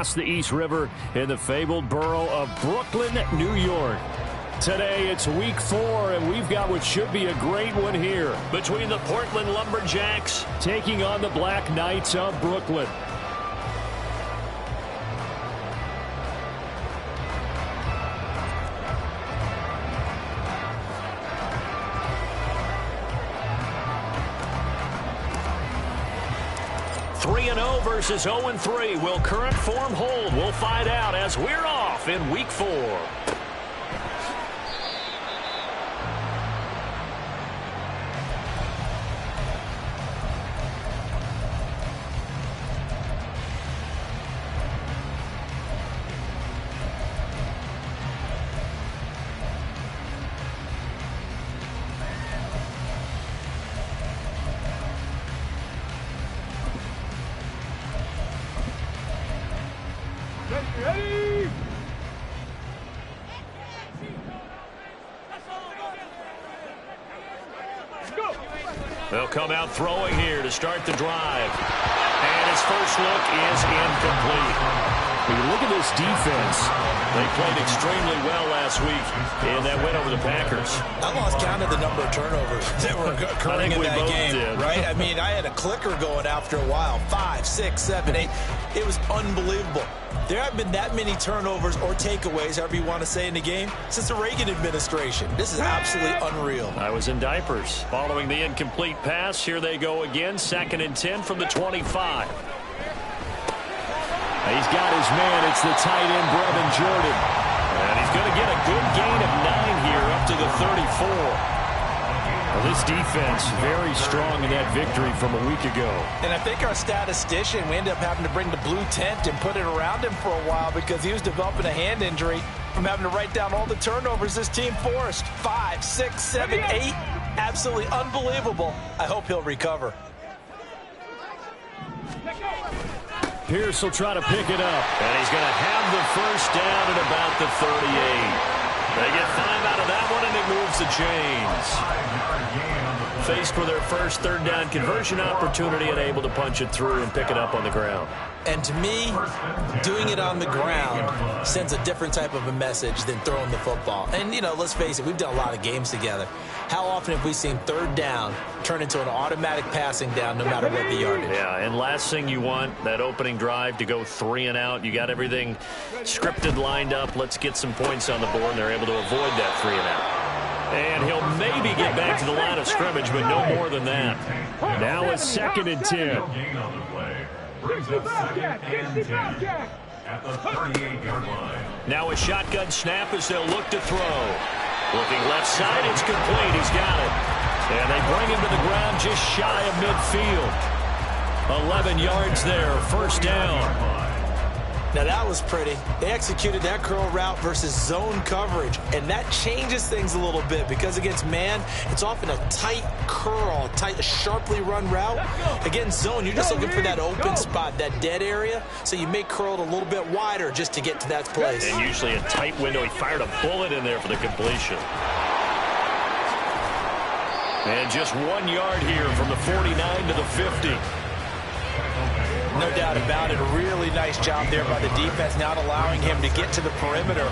across the East River in the fabled borough of Brooklyn, New York. Today, it's week 4, and we've got what should be a great one here between the Portland Lumberjacks taking on the Black Knights of Brooklyn. Versus 0-3. Will current form hold? We'll find out as we're off in week 4. They'll come out throwing here to start the drive. And his first look is incomplete. When you look at this defense, they played extremely well last week in that win over the Packers. I lost count of the number of turnovers that were occurring in that game, right? I mean, I had a clicker going after a while. 5, 6, 7, 8. It was unbelievable. There haven't been that many turnovers or takeaways, however you want to say, in the game since the Reagan administration. This is absolutely unreal. I was in diapers. Following the incomplete pass, here they go again. 2nd and 10 from the 25. He's got his man. It's the tight end, Brevin Jordan. And he's going to get a good gain of 9 here up to the 34. Well, this defense very strong in that victory from a week ago. And I think our statistician, we ended up having to bring the blue tent and put it around him for a while because he was developing a hand injury from having to write down all the turnovers this team forced. 5, 6, 7, 8. Absolutely unbelievable. I hope he'll recover. Pierce will try to pick it up. And he's going to have the first down at about the 38. They get 5 out of that one, and it moves the chains. Faced with their first 3rd down conversion opportunity and able to punch it through and pick it up on the ground. And to me, doing it on the ground sends a different type of a message than throwing the football. And, you know, let's face it, we've done a lot of games together. How often have we seen 3rd down turn into an automatic passing down no matter what the yardage? Yeah, and last thing you want, that opening drive to go 3 and out. You got everything scripted, lined up. Let's get some points on the board, and they're able to avoid that 3 and out. And he'll maybe get back to the line of scrimmage, but no more than that. Now it's 2nd and 10. Now a shotgun snap as they'll look to throw. Looking left side, it's complete. He's got it. And they bring him to the ground just shy of midfield. 11 yards there, 1st down. Now that was pretty. They executed that curl route versus zone coverage, and that changes things a little bit because against man, it's often a tight curl, tight, sharply run route. Against zone, you're just looking for that open spot, that dead area, so you may curl it a little bit wider just to get to that place. And usually a tight window. He fired a bullet in there for the completion. And just 1 yard here from the 49 to the 50. No doubt about it. A really nice job there by the defense, not allowing him to get to the perimeter.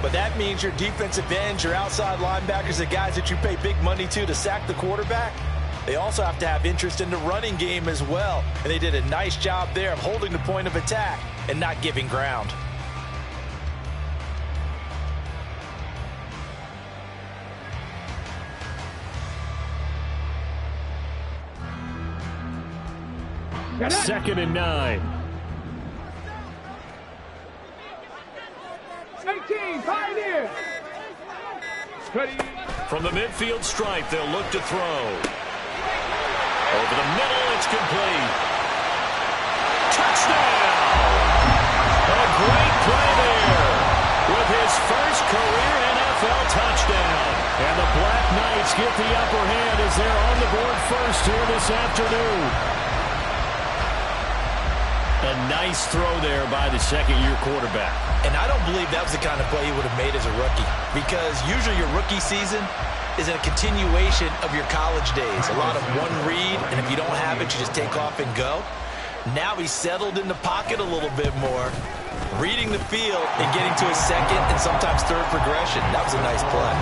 But that means your defensive ends, your outside linebackers, the guys that you pay big money to sack the quarterback, they also have to have interest in the running game as well. And they did a nice job there of holding the point of attack and not giving ground. Second and 9. 18, Pioneer. From the midfield stripe, they'll look to throw. Over the middle, it's complete. Touchdown! A great play there with his first career NFL touchdown. And the Black Knights get the upper hand as they're on the board first here this afternoon. A nice throw there by the second-year quarterback. And I don't believe that was the kind of play he would have made as a rookie, because usually your rookie season is a continuation of your college days. A lot of one read, and if you don't have it, you just take off and go. Now he's settled in the pocket a little bit more, Reading the field and getting to a second and sometimes third progression. That was a nice play.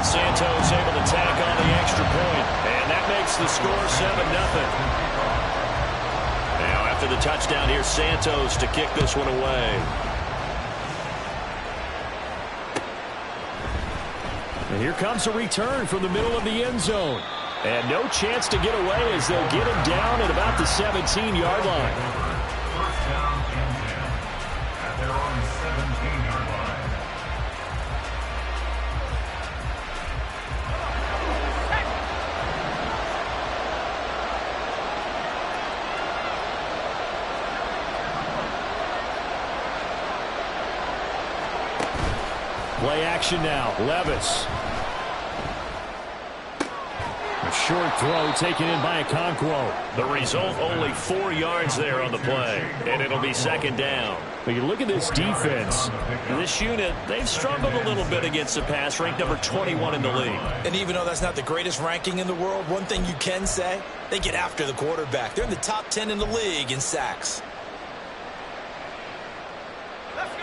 Santos able to tack on the extra point, and that makes the score 7-0. Now after the touchdown, here's Santos to kick this one away. And here comes a return from the middle of the end zone. And no chance to get away as they'll get him down at about the 17-yard line. First down and 10 at their own 17-yard line. Play action now. Levis. A short throw taken in by Okonkwo. The result, only 4 yards there on the play. And it'll be second down. But you look at this defense. This unit, they've struggled a little bit against the pass, ranked number 21 in the league. And even though that's not the greatest ranking in the world, one thing you can say, they get after the quarterback. They're in the top 10 in the league in sacks.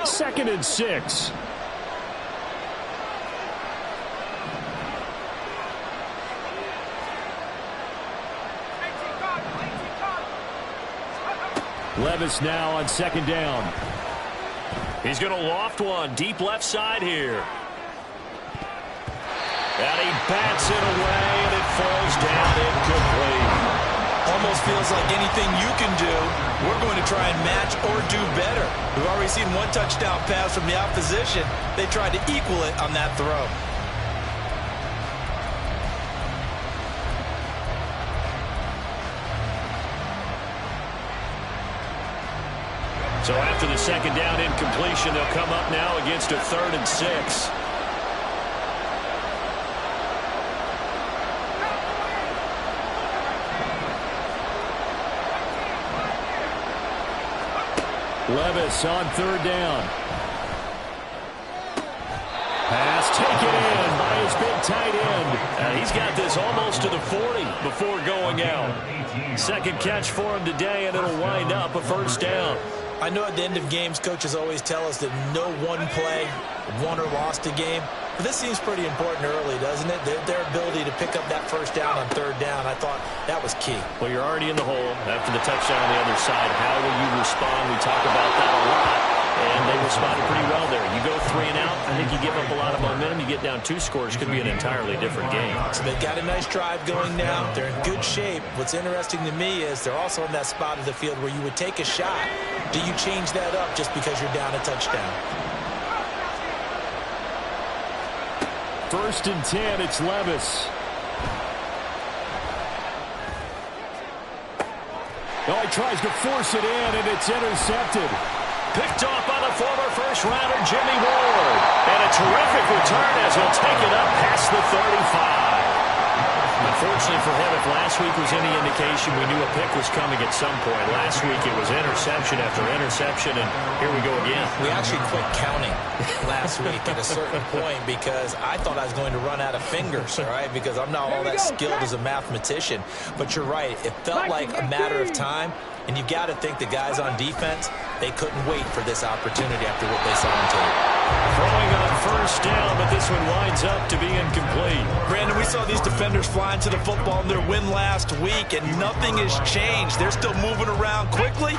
2nd and 6. Levis now on second down. He's going to loft one deep left side here. And he bats it away, and it falls down incomplete. Almost feels like anything you can do, we're going to try and match or do better. We've already seen one touchdown pass from the opposition. They tried to equal it on that throw. So after the second down incompletion, they'll come up now against a 3rd and 6. Levis on 3rd down. Pass taken in by his big tight end. And he's got this almost to the 40 before going out. Second catch for him today, and it'll wind up a 1st down. I know at the end of games, coaches always tell us that no one play won or lost a game. But this seems pretty important early, doesn't it? Their ability to pick up that 1st down on 3rd down, I thought that was key. Well, you're already in the hole after the touchdown on the other side. How will you respond? We talk about that a lot. And they responded pretty well there. You go 3 and out, I think you give up a lot of momentum. You get down 2 scores, could be an entirely different game. So they've got a nice drive going now. They're in good shape. What's interesting to me is they're also in that spot of the field where you would take a shot. Do you change that up just because you're down a touchdown? 1st and 10, it's Levis. Oh, he tries to force it in, and it's intercepted. Picked off by the former first-rounder, Jimmy Ward. And a terrific return as he'll take it up past the 35. Unfortunately for him, if last week was any indication, we knew a pick was coming at some point. Last week it was interception after interception, and here we go again. We actually quit counting last week at a certain point because I thought I was going to run out of fingers, all right, because I'm not all that skilled as a mathematician. But you're right. It felt like a matter of time, and you've got to think the guys on defense, they couldn't wait for this opportunity after what they saw on tape. Throwing on 1st down, but this one winds up to be incomplete. Brandon, we saw these defenders flying to the football in their win last week, and nothing has changed. They're still moving around quickly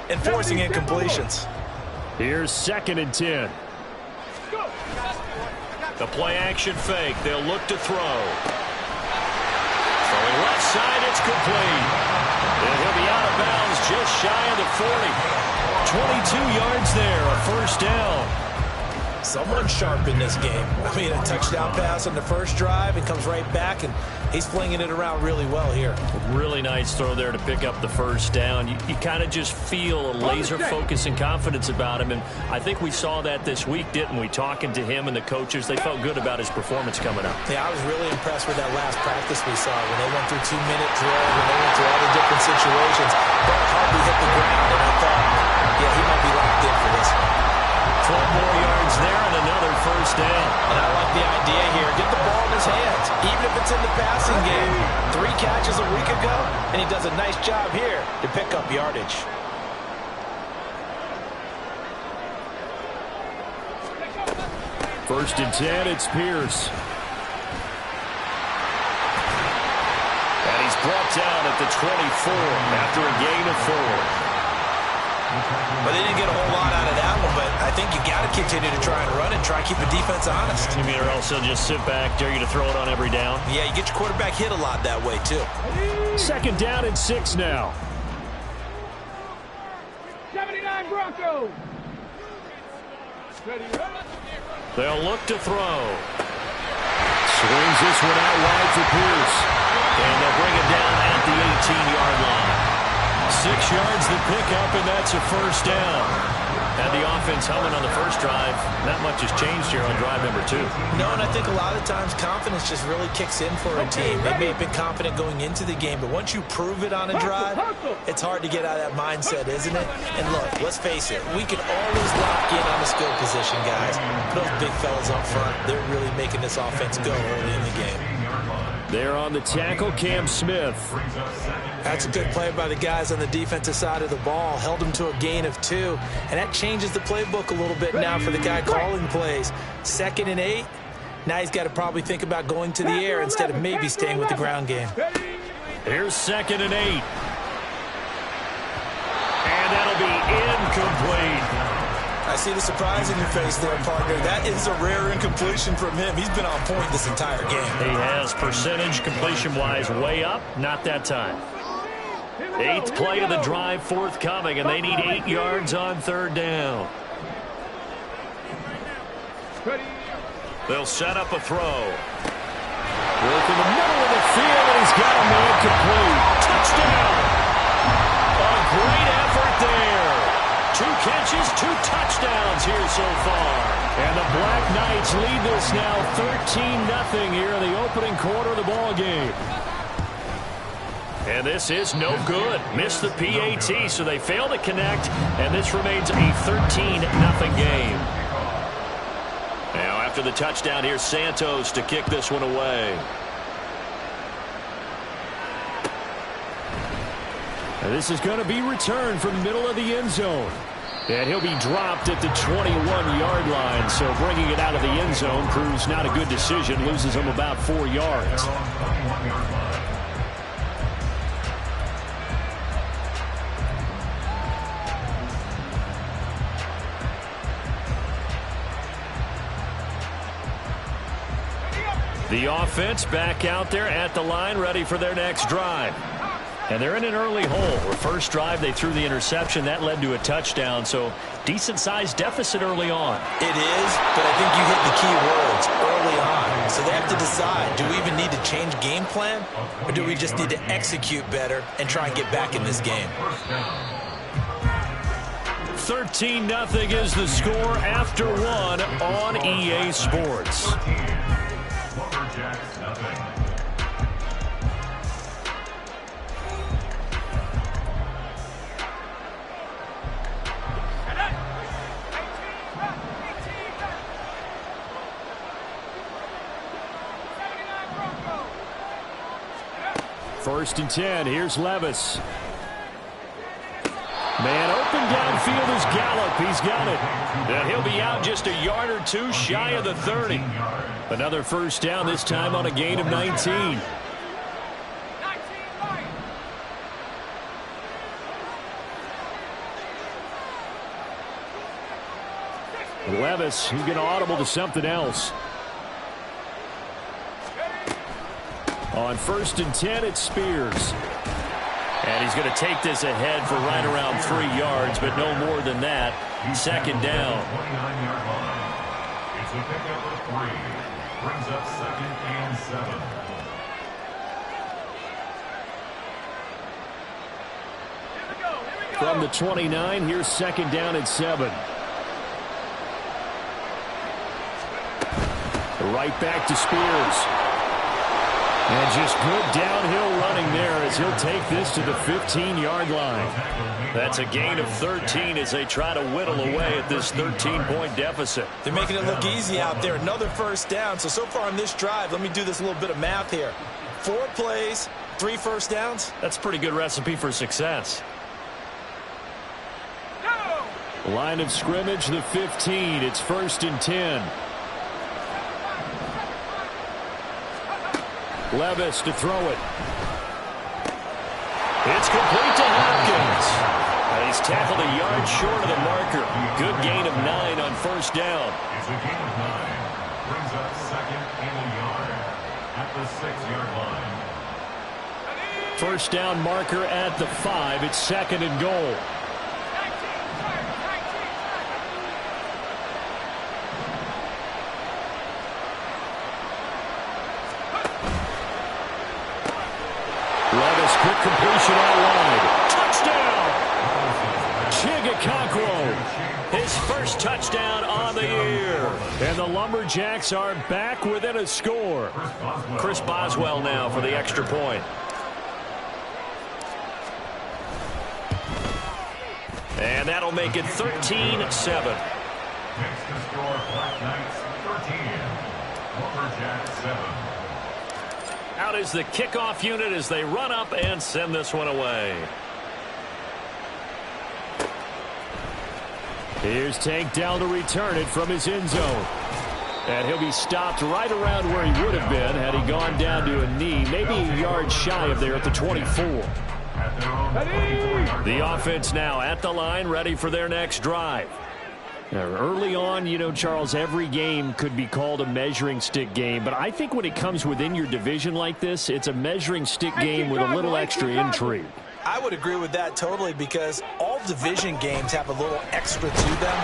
and forcing incompletions. Here's 2nd and 10. The play action fake. They'll look to throw. Throwing left side, it's complete. And he'll be out of bounds just shy of the 40. 22 yards there, a 1st down. Someone sharp in this game. I mean, a touchdown pass on the first drive and comes right back, and he's flinging it around really well here. Really nice throw there to pick up the 1st down. You kind of just feel a laser focus and confidence about him, and I think we saw that this week, didn't we? Talking to him and the coaches, they felt good about his performance coming up. Yeah, I was really impressed with that last practice we saw when they went through 2-minute drill, when they went through all the different situations. But hardly hit the ground, and I thought, yeah, he might be locked in for this one. 12 more yards there and another 1st down. And I like the idea here. Get the ball in his hands, even if it's in the passing game. 3 catches a week ago, and he does a nice job here to pick up yardage. First and 10, it's Pierce. And he's brought down at the 24 after a gain of 4. But they didn't get a whole lot out of that one, but I think you got to continue to try and run and try and keep the defense honest. You mean, or else they'll just sit back, dare you to throw it on every down? Yeah, you get your quarterback hit a lot that way, too. Second down and 6 now. 79 Broncos. They'll look to throw. Swings this one out wide for Pierce. And they'll bring it down at the 18-yard line. 6 yards the pickup, and that's a first down. Had the offense humming on the first drive. Not much has changed here on drive number 2. No, and I think a lot of times confidence just really kicks in for a team. They may have been confident going into the game, but once you prove it on a drive, it's hard to get out of that mindset, isn't it? And look, let's face it, we can always lock in on the skill position, guys. But those big fellas up front, they're really making this offense go early in the game. There on the tackle, Cam Smith. That's a good play by the guys on the defensive side of the ball. Held him to a gain of 2. And that changes the playbook a little bit now for the guy calling plays. 2nd and 8. Now he's got to probably think about going to the air instead of maybe staying with the ground game. Here's 2nd and 8. And that'll be incomplete. I see the surprise in your face there, partner. That is a rare incompletion from him. He's been on point this entire game. He has percentage completion-wise way up. Not that time. 8th play of the drive forthcoming, and they need 8 yards on 3rd down. They'll set up a throw. Work in the middle of the field, and he's got a man complete. Touchdown! A great effort there. 2 catches, 2 touchdowns here so far. And the Black Knights lead this now 13-0 here in the opening quarter of the ball game. And this is no good. Missed the PAT, so they fail to connect, and this remains a 13-0 game. Now after the touchdown, here's Santos to kick this one away. And this is going to be returned from the middle of the end zone. And he'll be dropped at the 21-yard line, so bringing it out of the end zone proves not a good decision. Loses him about 4 yards. The offense back out there at the line, ready for their next drive. And they're in an early hole. The first drive, they threw the interception. That led to a touchdown, so decent-sized deficit early on. It is, but I think you hit the key words early on. So they have to decide, do we even need to change game plan, or do we just need to execute better and try and get back in this game? 13-0 is the score after 1 on EA Sports. Lumberjacks, nothing. First and 10. Here's Levis. Man open downfield is Gallup. He's got it. And he'll be out just a yard or 2 shy of the 30. Another first down, this time on a gain of 19. Levis, he's going to audible to something else. On first and 10, it's Spears. And he's going to take this ahead for right around 3 yards, but no more than that. Second down. 29-yard line. It's a pickup of 3. Brings up 2nd and 7. From the 29, here's second down and 7. Right back to Spears. And just good downhill running there as he'll take this to the 15-yard line. That's a gain of 13 as they try to whittle away at this 13-point deficit. They're making it look easy out there. Another first down. So far on this drive, let me do this little bit of math here. 4 plays, 3 first downs. That's a pretty good recipe for success. Line of scrimmage, the 15. It's first and 10. Levis to throw it. It's complete to Hopkins. He's tackled a yard short of the marker. Good gain of 9 on first down. It's a gain of 9. Brings up second and a yard at the 6-yard line. First down marker at the 5. It's second and goal. Levis, quick completion out wide. Touchdown! Chigakakwo, his first touchdown on the year. And the Lumberjacks are back within a score. Chris Boswell now for the extra point. And that'll make it 13-7. Next to score, Black Knights 13. Lumberjacks 7. Out is the kickoff unit as they run up and send this one away. Here's Tank down to return it from his end zone. And he'll be stopped right around where he would have been had he gone down to a knee, maybe a yard shy of there at the 24. The offense now at the line, ready for their next drive. Now, early on, you know, Charles, every game could be called a measuring stick game, but I think when it comes within your division like this, it's a measuring stick game with a little extra intrigue. I would agree with that totally because all division games have a little extra to them.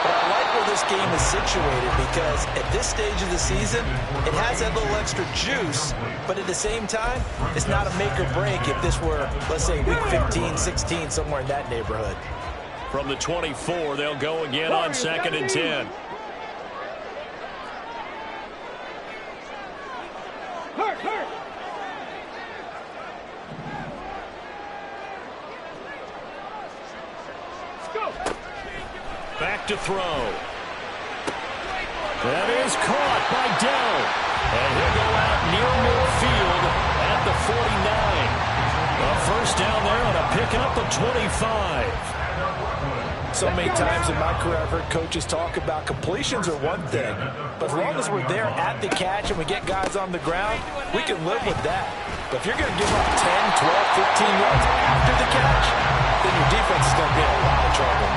But I like where this game is situated because at this stage of the season, it has that little extra juice, but at the same time, it's not a make or break if this were, let's say, week 15, 16, somewhere in that neighborhood. From the 24, they'll go again on second and 10. Hurt. Go. Back to throw. That is caught by Dell. And he'll go out near midfield at the 49. A first down there on a pickup of 25. So many times in my career, I've heard coaches talk about completions are one thing, but as long as we're there at the catch and we get guys on the ground, we can live with that. But if you're going to give up 10, 12, 15 yards after the catch, then your defense is going to be in a lot of trouble.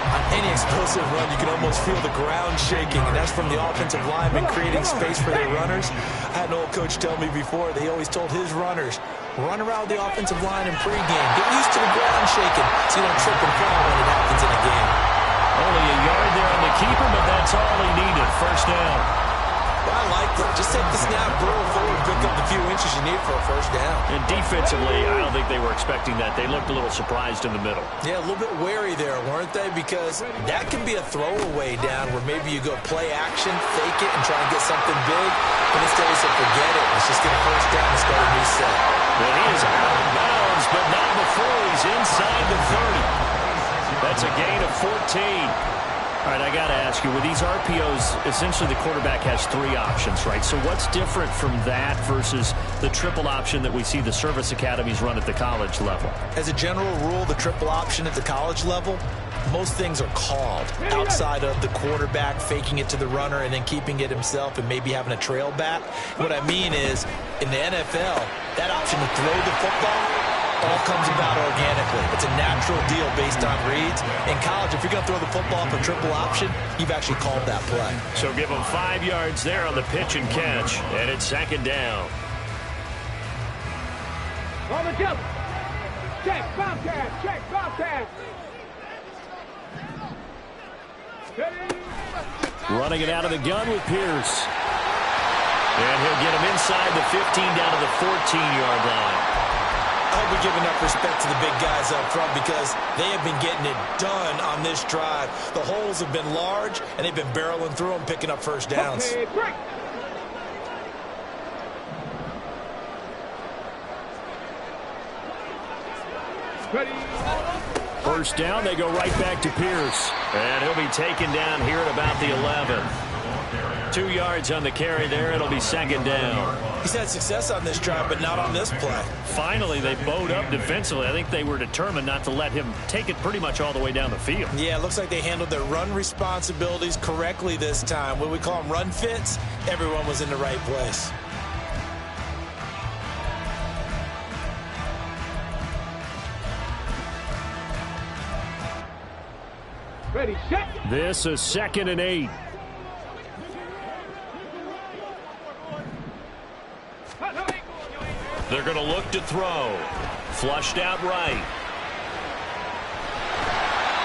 On any explosive run, you can almost feel the ground shaking, and that's from the offensive linemen creating space for their runners. I had an old coach tell me before, they always told his runners, run around the offensive line in pregame. Get used to the ground shaking so you don't trip and fall when it happens in a game. Only a yard there on the keeper, but that's all he needed. First down. Well, I like that. Just take the snap, roll forward, pick up the few inches you need for a first down. And defensively, I don't think they were expecting that. They looked a little surprised in the middle. Yeah, a little bit wary there, weren't they? Because that can be a throwaway down where maybe you go play action, fake it, and try and get something big. But instead he said, forget it. Let's just get a first down and start a new set. Well, he is out of bounds, but not before he's inside the 30. That's a gain of 14. All right, I got to ask you, with these RPOs, essentially the quarterback has 3 options, right? So what's different from that versus the triple option that we see the service academies run at the college level? As a general rule, the triple option at the college level, most things are called outside of the quarterback faking it to the runner and then keeping it himself and maybe having a trail back. What I mean is, in the NFL, that option to throw the football all comes about organically. It's a natural deal based on reads. In college, if you're going to throw the football off a triple option, you've actually called that play. So give them 5 yards there on the pitch and catch, and it's second down. On the jump. Check, Bobcat. Check, Bobcat. Running it out of the gun with Pierce. And he'll get him inside the 15 down to the 14-yard line. I hope we give enough respect to the big guys up front because they have been getting it done on this drive. The holes have been large, and they've been barreling through them, picking up first downs. Okay, break. Ready. First down, they go right back to Pierce. And he'll be taken down here at about the 11. 2 yards on the carry there. It'll be second down. He's had success on this drive, but not on this play. Finally, they bowed up defensively. I think they were determined not to let him take it pretty much all the way down the field. Yeah, it looks like they handled their run responsibilities correctly this time. What we call them run fits, everyone was in the right place. Ready, set. This is 2nd and 8. They're going to look to throw. Flushed out right.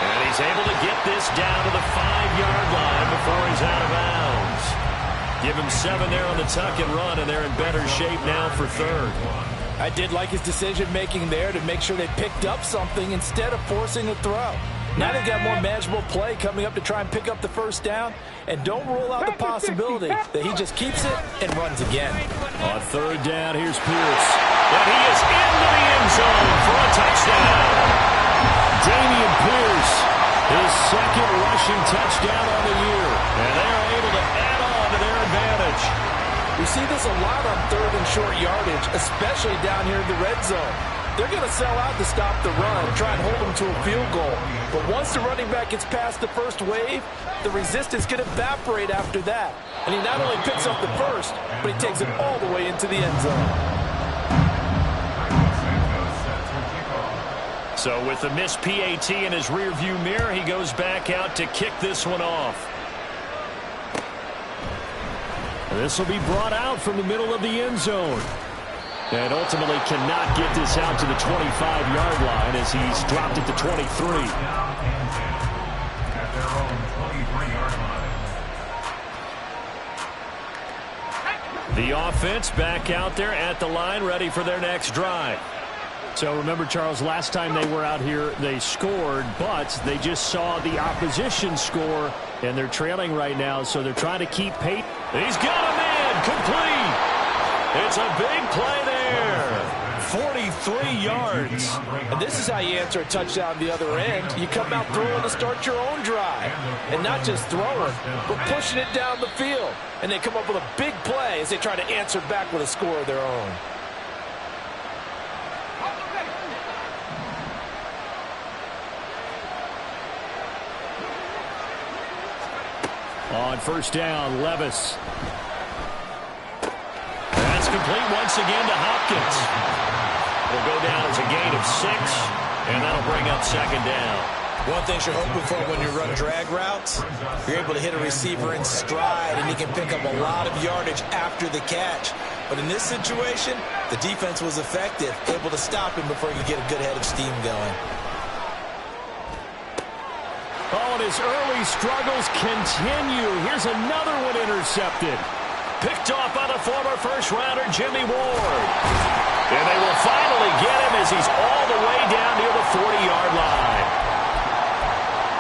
And he's able to get this down to the 5-yard line before he's out of bounds. Give him 7 there on the tuck and run, and they're in better shape now for 3rd. I did like his decision-making there to make sure they picked up something instead of forcing a throw. Now they've got more manageable play coming up to try and pick up the 1st down. And don't rule out the possibility that he just keeps it and runs again. On 3rd down, here's Pierce. And he is into the end zone for a touchdown. Dameon Pierce, his 2nd rushing touchdown on the year. And they are able to add on to their advantage. We see this a lot on 3rd and short yardage, especially down here in the red zone. They're going to sell out to stop the run, try and hold them to a field goal. But once the running back gets past the first wave, the resistance can evaporate after that. And he not only picks up the first, but he takes it all the way into the end zone. So with the missed PAT in his rearview mirror, he goes back out to kick this one off. This will be brought out from the middle of the end zone. And ultimately cannot get this out to the 25-yard line as he's dropped it to 23. The offense back out there at the line, ready for their next drive. So remember, Charles, last time they were out here, they scored, but they just saw the opposition score, and they're trailing right now, so they're trying to keep pace. He's got a man, complete. It's a big play there. 43 yards. And this is how you answer a touchdown the other end. You come out throwing to start your own drive. And not just throwing, but pushing it down the field. And they come up with a big play as they try to answer back with a score of their own. On 1st down, Levis. That's complete once again to Hopkins. Will go down as a gain of 6, and that'll bring up 2nd down. One thing you're hoping for when you run drag routes, you're able to hit a receiver in stride, and he can pick up a lot of yardage after the catch. But in this situation, the defense was effective, able to stop him before he could get a good head of steam going. Oh, and his early struggles continue. Here's another one intercepted. Picked off by the former first-rounder Jimmy Ward. And they will finally get him as he's all the way down near the 40-yard line.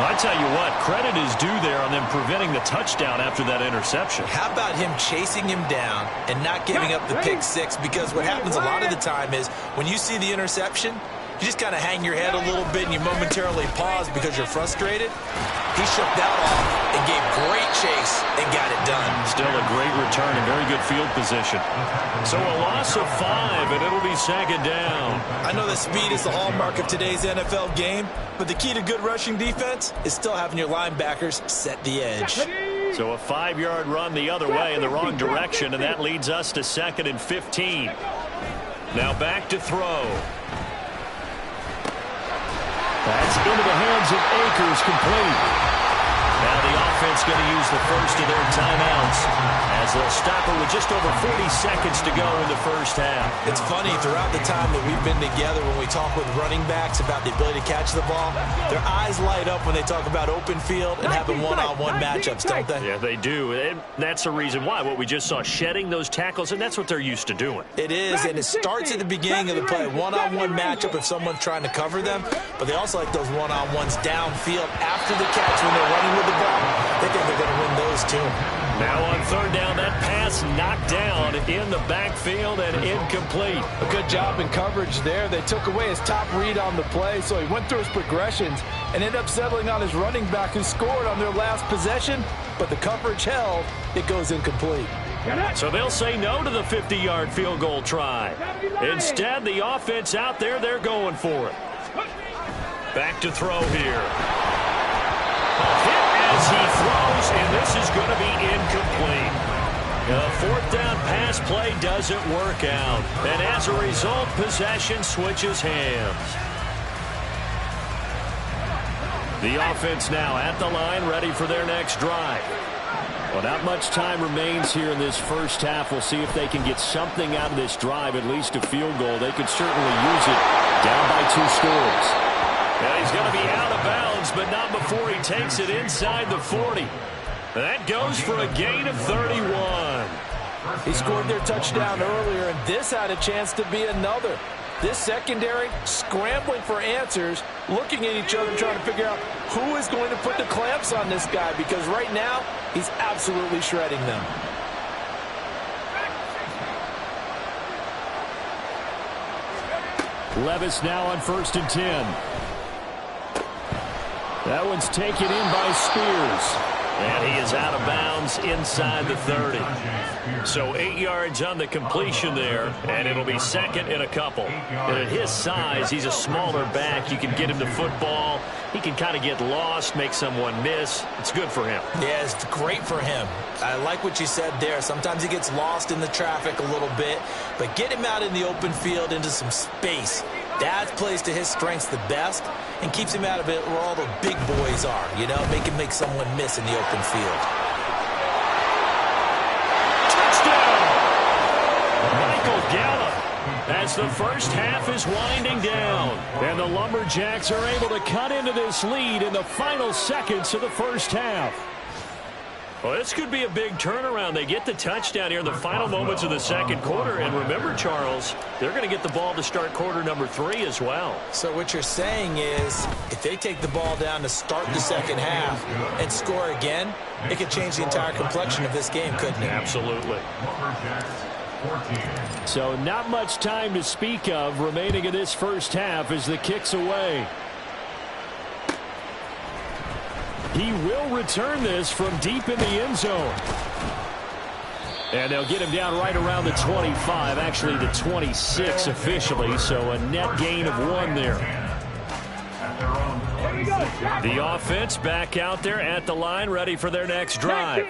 I tell you what, credit is due there on them preventing the touchdown after that interception. How about him chasing him down and not giving up the pick six? Because what happens a lot of the time is when you see the interception, you just kind of hang your head a little bit and you momentarily pause because you're frustrated. He shook that off and gave great chase and got it done. Still a great return and very good field position. So a loss of 5, and it'll be 2nd down. I know that speed is the hallmark of today's NFL game, but the key to good rushing defense is still having your linebackers set the edge. So a 5-yard run the other way in the wrong direction, and that leads us to 2nd and 15. Now back to throw. That's into the hands of Akers, complete. Now the offense going to use the first of their timeouts as they'll stop it with just over 40 seconds to go in the first half. It's funny, throughout the time that we've been together, when we talk with running backs about the ability to catch the ball, their eyes light up when they talk about open field and having one-on-one matchups, don't they? Yeah, they do. And that's the reason why. What we just saw, shedding those tackles, and that's what they're used to doing. It is, and it starts at the beginning of the play. One-on-one matchup if someone's trying to cover them, but they also like those one-on-ones downfield after the catch when they're running with the ball. They think they're going to win those too. Now on 3rd down, that pass knocked down in the backfield and incomplete. A good job in coverage there. They took away his top read on the play, so he went through his progressions and ended up settling on his running back who scored on their last possession, but the coverage held. It goes incomplete. So they'll say no to the 50-yard field goal try. Instead, the offense out there, they're going for it. Back to throw here. A hit as he throws, and this is going to be incomplete. A 4th down pass play doesn't work out. And as a result, possession switches hands. The offense now at the line, ready for their next drive. Well, not much time remains here in this first half. We'll see if they can get something out of this drive, at least a field goal. They could certainly use it down by 2 scores. Yeah, he's going to be out of bounds, but not before he takes it inside the 40. That goes for a gain of 31. He scored their touchdown earlier, and this had a chance to be another. This secondary scrambling for answers, looking at each other, trying to figure out who is going to put the clamps on this guy, because right now he's absolutely shredding them. Levis now on 1st and 10. That one's taken in by Spears. And he is out of bounds inside the 30. So 8 yards on the completion there, and it'll be second and a couple. And at his size, he's a smaller back. You can get him to football. He can kind of get lost, make someone miss. It's good for him. Yeah, it's great for him. I like what you said there. Sometimes he gets lost in the traffic a little bit, but get him out in the open field into some space. That plays to his strengths the best and keeps him out of it where all the big boys are, you know, make someone miss in the open field. Touchdown! Michael Gallup, as the first half is winding down. And the Lumberjacks are able to cut into this lead in the final seconds of the first half. Well, this could be a big turnaround. They get the touchdown here in the final moments of the second quarter. And remember, Charles, they're going to get the ball to start quarter number 3 as well. So what you're saying is if they take the ball down to start the second half and score again, it could change the entire complexion of this game, couldn't it? Absolutely. So not much time to speak of remaining in this first half as the kick's away. He will return this from deep in the end zone. And they'll get him down right around the 25, actually the 26 officially, so a net gain of 1 there. The offense back out there at the line, ready for their next drive.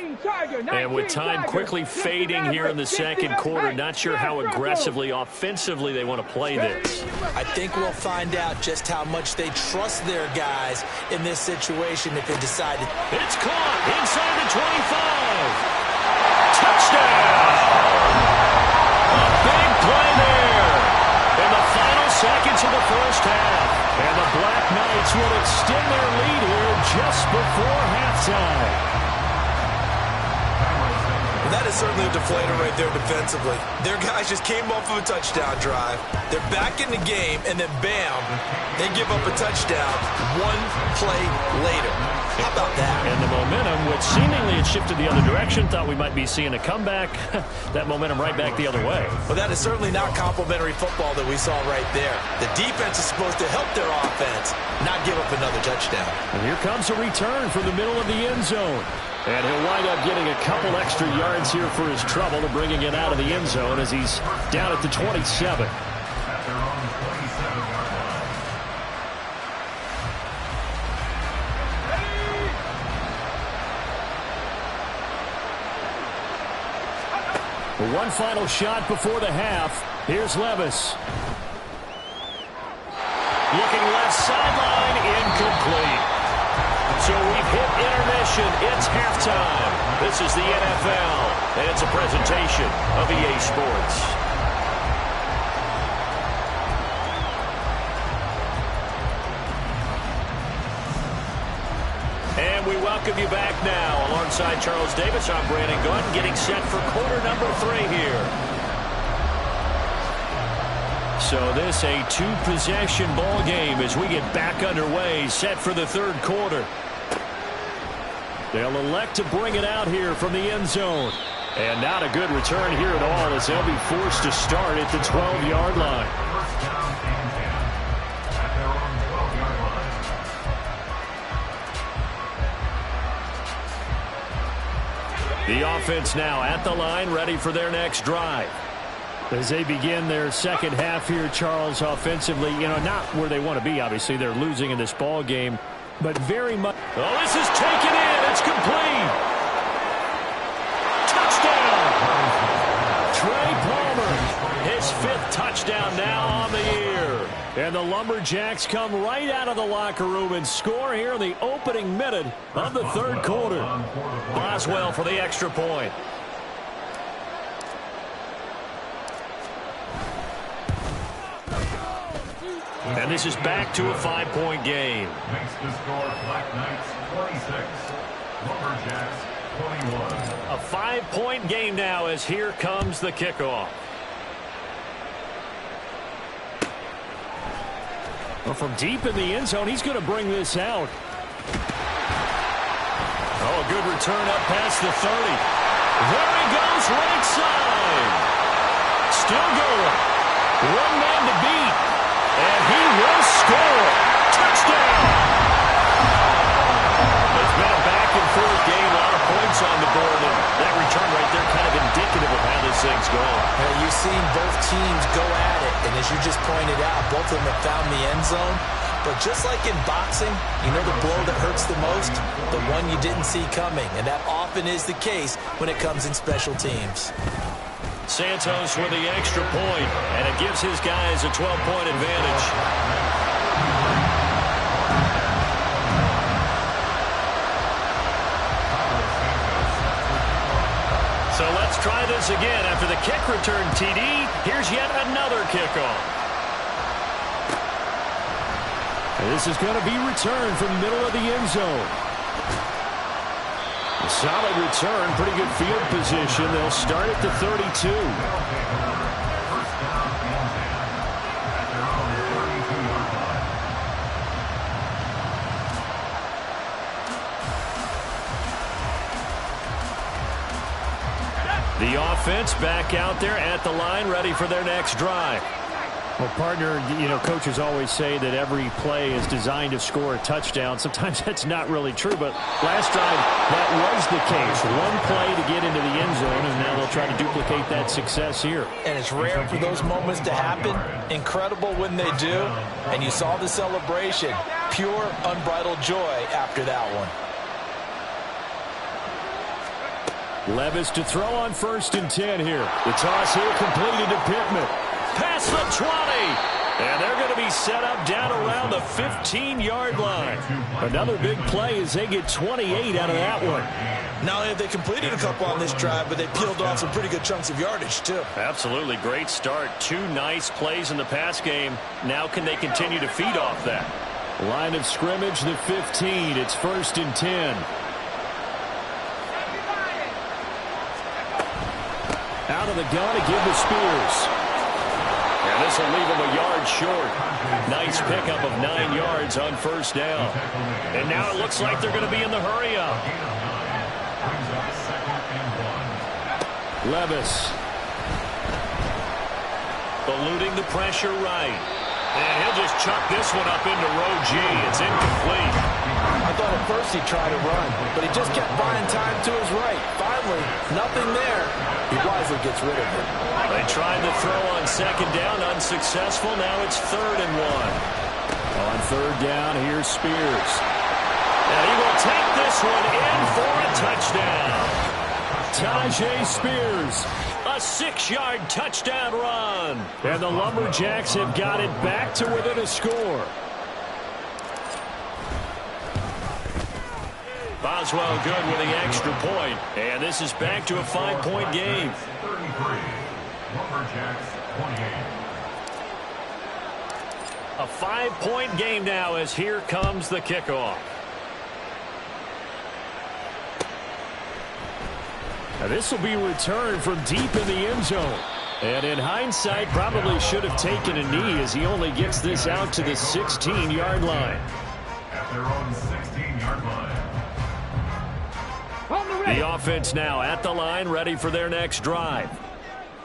And with time quickly fading here in the second quarter, not sure how aggressively, offensively they want to play this. I think we'll find out just how much they trust their guys in this situation if they decide to. It's caught inside the 25. Touchdown! A big play there in the final seconds of the first half. And the Black Knights will extend their lead here just before halftime. That is certainly a deflator right there defensively. Their guys just came off of a touchdown drive. They're back in the game, and then bam, they give up a touchdown 1 play later. How about that? And the momentum, which seemingly had shifted the other direction, thought we might be seeing a comeback. That momentum right back the other way. Well, that is certainly not complimentary football that we saw right there. The defense is supposed to help their offense, not give up another touchdown. And here comes a return from the middle of the end zone. And he'll wind up getting a couple extra yards here for his trouble to bringing it out of the end zone as he's down at the 27. One final shot before the half. Here's Levis. Looking left sideline, incomplete. So we've hit intermission. It's halftime. This is the NFL, and it's a presentation of EA Sports. And we welcome you back now. Alongside Charles Davis, I'm Brandon Gunn, getting set for quarter number 3 here. So this a 2-possession ball game as we get back underway, set for the third quarter. They'll elect to bring it out here from the end zone. And not a good return here at all as they'll be forced to start at the 12-yard line. The offense now at the line, ready for their next drive. As they begin their second half here, Charles, offensively, not where they want to be, obviously. They're losing in this ball game, but very much. Oh, this is taken in. It's complete. Touchdown. Trey Palmer, his 5th touchdown now on the year. And the Lumberjacks come right out of the locker room and score here in the opening minute of the third quarter. Boswell for the extra point. And this is back to a 5-point game. Makes the score Black Knights 26, Lumberjacks 21. A 5-point game now as here comes the kickoff. Well, from deep in the end zone, he's going to bring this out. Oh, a good return up past the 30. There he goes, right side. Still going. One man to beat. And he will score. Touchdown. It's been a back-and-forth game. A lot of points on the board. And that return right there kind of indicative of how this thing's going. You've seen both teams go at it. And as you just pointed out, both of them have found the end zone. But just like in boxing, you know the blow that hurts the most? The one you didn't see coming. And that often is the case when it comes in special teams. Santos with the extra point, and it gives his guys a 12-point advantage. So let's try this again. After the kick return TD, here's yet another kickoff. And this is going to be returned from the middle of the end zone. A solid return, pretty good field position. They'll start at the 32. First down and 10 at their own 32-yard line. The offense back out there at the line, ready for their next drive. Well, partner, you know, coaches always say that every play is designed to score a touchdown. Sometimes that's not really true, but last drive, that was the case. One play to get into the end zone, and now they'll try to duplicate that success here. And it's rare for those moments to happen. Incredible when they do. And you saw the celebration. Pure, unbridled joy after that one. Levis to throw on 1st and 10 here. The toss here completed to Pittman. Past the 20. And they're going to be set up down around the 15-yard line. Another big play as they get 28 out of that one. Not only have they completed a couple on this drive, but they peeled off some pretty good chunks of yardage, too. Absolutely. Great start. 2 nice plays in the pass game. Now can they continue to feed off that? Line of scrimmage, the 15. It's 1st and 10. Out of the gun to give to Spears. And this will leave him a yard short. Nice pickup of 9 yards on 1st down. And now it looks like they're going to be in the hurry-up. Levis. Eluding the pressure right. And he'll just chuck this one up into row G. It's incomplete. I thought at first he tried to run, but he just kept buying time to his right. Finally, nothing there. He wisely gets rid of it. They tried to throw on 2nd down, unsuccessful. Now it's 3rd and 1. On 3rd down, here's Spears. And he will take this one in for a touchdown. Tyjae Spears, a 6-yard touchdown run. And the Lumberjacks have got it back to within a score. Boswell good with the extra point. And this is back to a 5-point game. 33, Lumberjacks 28. A 5-point game now as here comes the kickoff. Now this will be returned from deep in the end zone. And in hindsight, probably should have taken a knee as he only gets this out to the 16-yard line. At their own 16-yard line. The offense now at the line, ready for their next drive.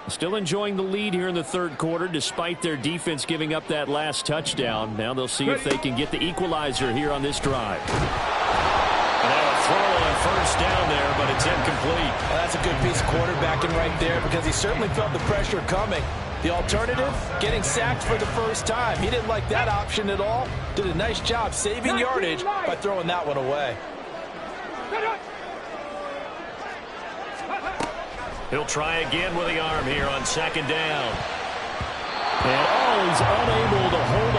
Still enjoying the lead here in the 3rd quarter, despite their defense giving up that last touchdown. Now they'll see if they can get the equalizer here on this drive. Now a throw on 1st down there, but it's incomplete. Well, that's a good piece of quarterbacking right there because he certainly felt the pressure coming. The alternative, getting sacked for the first time. He didn't like that option at all. Did a nice job saving yardage by throwing that one away. He'll try again with the arm here on 2nd down. And he's unable to hold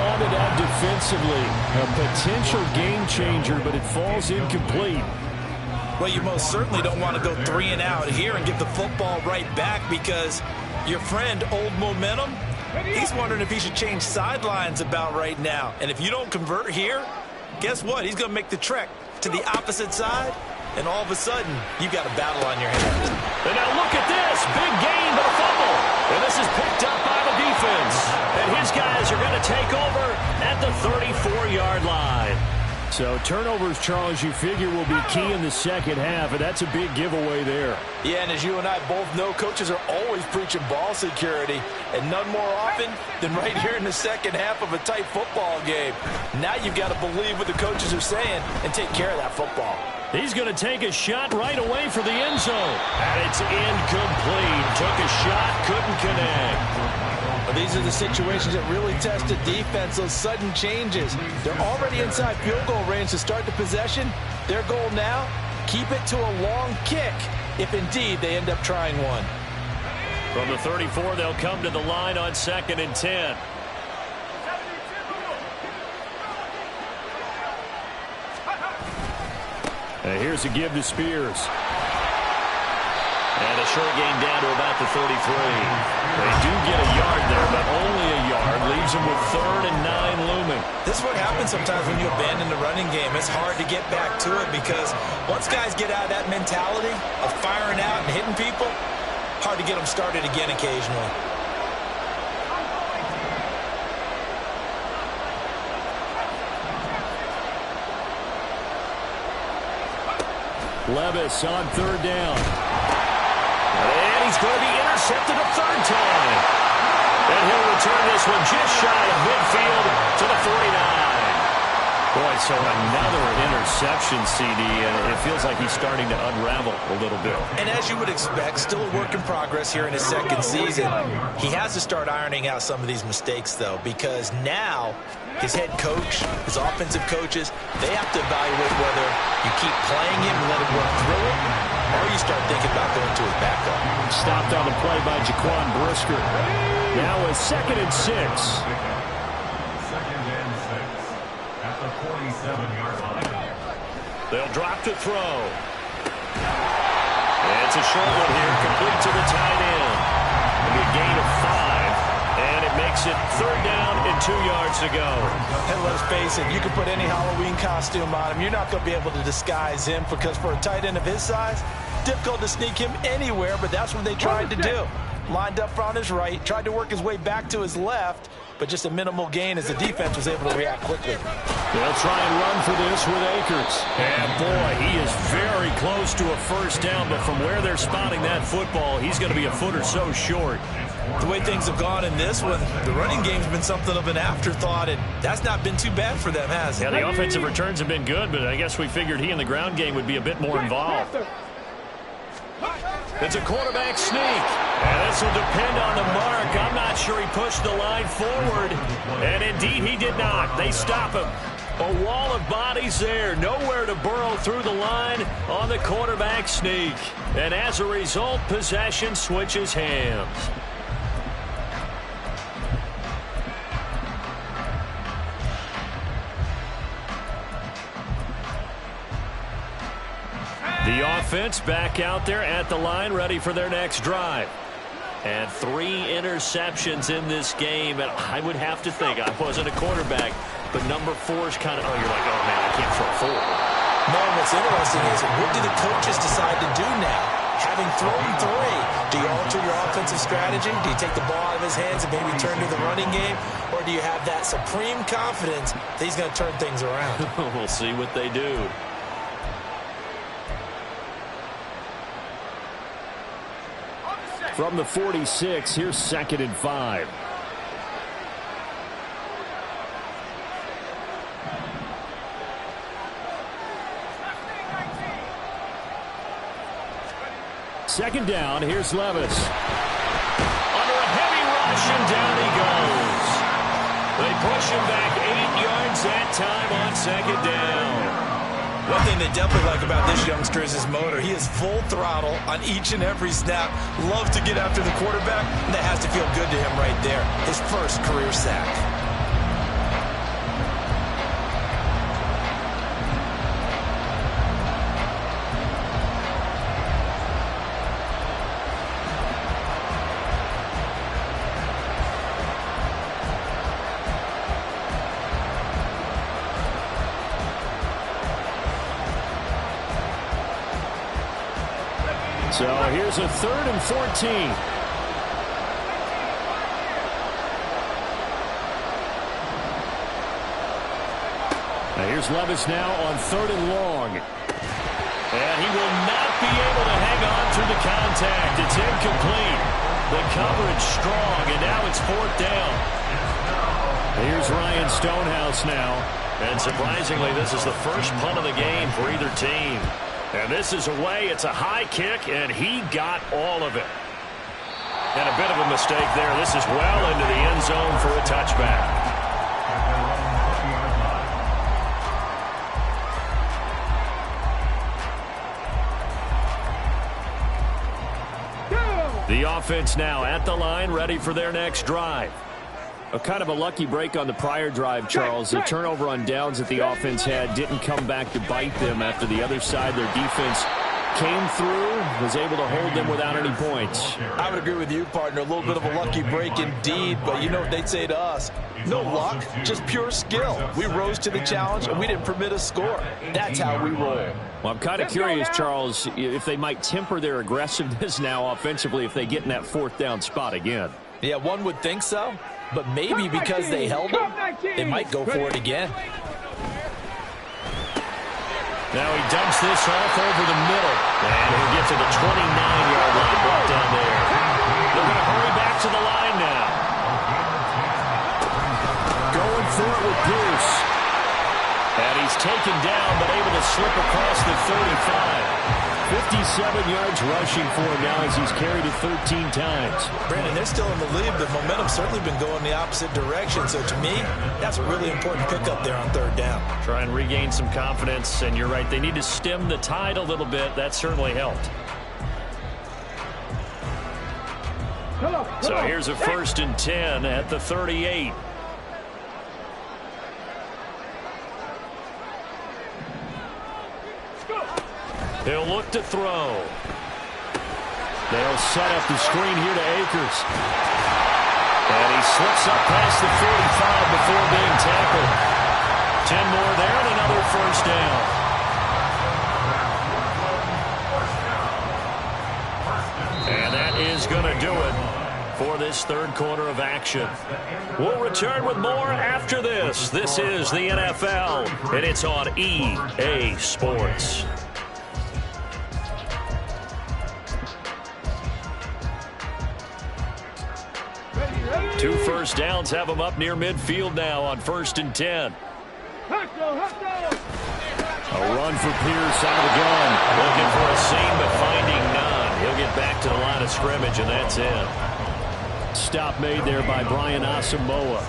offensively, a potential game changer, but it falls incomplete. Well, you most certainly don't want to go 3 and out here and give the football right back, because your friend, Old Momentum, he's wondering if he should change sidelines about right now. And if you don't convert here, guess what? He's going to make the trek to the opposite side, and all of a sudden, you've got a battle on your hands. And now look at this. Big gain, but a fumble. And this is picked up by the defense. And his guys are going to take over at the 34-yard line. So turnovers, Charles, you figure will be key in the second half, and that's a big giveaway there. Yeah, and as you and I both know, coaches are always preaching ball security, and none more often than right here in the second half of a tight football game. Now you've got to believe what the coaches are saying and take care of that football. He's going to take a shot right away for the end zone. And it's incomplete. Took a shot, couldn't connect. Well, these are the situations that really test the defense, those sudden changes. They're already inside field goal range to start the possession. Their goal now, keep it to a long kick, if indeed they end up trying one. From the 34, they'll come to the line on 2nd and 10. And here's a give to Spears. And a short gain down to about the 33. They do get a yard there, but only a yard. Leaves them with 3rd and 9 looming. This is what happens sometimes when you abandon the running game. It's hard to get back to it, because once guys get out of that mentality of firing out and hitting people, hard to get them started again occasionally. Levis on 3rd down. And he's going to be intercepted a 3rd time. And he'll return this one just shy of midfield to the 49. Boy, so another interception, CD, and it feels like he's starting to unravel a little bit. And as you would expect, still a work in progress here in his second season. He has to start ironing out some of these mistakes, though, because now his head coach, his offensive coaches, they have to evaluate whether you keep playing him and let him work through it, or you start thinking about going to his backup. Stopped on the play by Jaquan Brisker. Now a 2nd and 6. 2nd and 6 at the 47-yard line. They'll drop to throw. And it's a short one here, complete to the tight end. It'll be a gain of 5, and it makes it 3rd down and 2 yards to go. And let's face it, you can put any Halloween costume on him. You're not going to be able to disguise him, because for a tight end of his size, difficult to sneak him anywhere, but that's what they tried to do. Lined up on his right, tried to work his way back to his left, but just a minimal gain as the defense was able to react quickly. They'll try and run for this with Akers. And boy, he is very close to a 1st down, but from where they're spotting that football, he's going to be a foot or so short. The way things have gone in this one, the running game's been something of an afterthought, and that's not been too bad for them, has it? Yeah, the offensive returns have been good, but I guess we figured he in the ground game would be a bit more involved. It's a quarterback sneak, and this will depend on the mark. I'm not sure he pushed the line forward, and indeed he did not. They stop him. A wall of bodies there, nowhere to burrow through the line on the quarterback sneak. And as a result, possession switches hands. The offense back out there at the line, ready for their next drive. And 3 interceptions in this game, and I would have to think, I wasn't a quarterback, but number 4 is kind of, oh, you're like, oh, man, I can't throw 4. No, what's interesting is, what do the coaches decide to do now? Having thrown 3, do you alter your offensive strategy? Do you take the ball out of his hands and maybe turn to the running game? Or do you have that supreme confidence that he's going to turn things around? We'll see what they do. From the 46, here's 2nd and 5. Second down, here's Levis. Under a heavy rush, and down he goes. They push him back 8 yards that time on 2nd down. One thing they definitely like about this youngster is his motor. He is full throttle on each and every snap. Loves to get after the quarterback, and that has to feel good to him right there. His first career sack. So here's a 3rd and 14. Now here's Levis now on 3rd and long. And he will not be able to hang on through the contact. It's incomplete. The coverage strong, and now it's 4th down. Here's Ryan Stonehouse now. And surprisingly, this is the first punt of the game for either team. And this is away. It's a high kick, and he got all of it. And a bit of a mistake there. This is well into the end zone for a touchback. The offense now at the line, ready for their next drive. A kind of a lucky break on the prior drive, Charles. The turnover on downs that the offense had didn't come back to bite them after the other side. Their defense came through, was able to hold them without any points. I would agree with you, partner. A little bit of a lucky break indeed, but you know what they'd say to us? No luck, just pure skill. We rose to the challenge, and we didn't permit a score. That's how we roll. Well, I'm kind of curious, Charles, if they might temper their aggressiveness now offensively if they get in that 4th down spot again. Yeah, one would think so, but maybe because they held them, they might go for it again. Now he dumps this off over the middle, and he'll get to the 29-yard line, brought down there. They're going to hurry back to the line now. Going for it with Pierce. And he's taken down, but able to slip across the 35. 57 yards rushing for him now as he's carried it 13 times. Brandon, they're still in the lead, but momentum's certainly been going the opposite direction. So to me, that's a really important pickup there on 3rd down. Try and regain some confidence, and you're right, they need to stem the tide a little bit. That certainly helped. So here's a 1st and 10 at the 38. They'll look to throw. They'll set up the screen here to Akers. And he slips up past the 45 before being tackled. 10 more there and another 1st down. And that is going to do it for this 3rd quarter of action. We'll return with more after this. This is the NFL, and it's on EA Sports. 2 first downs have them up near midfield now on 1st and 10. A run for Pierce out of the gun. Looking for a seam, but finding none. He'll get back to the line of scrimmage, and that's it. Stop made there by Brian Asamoah.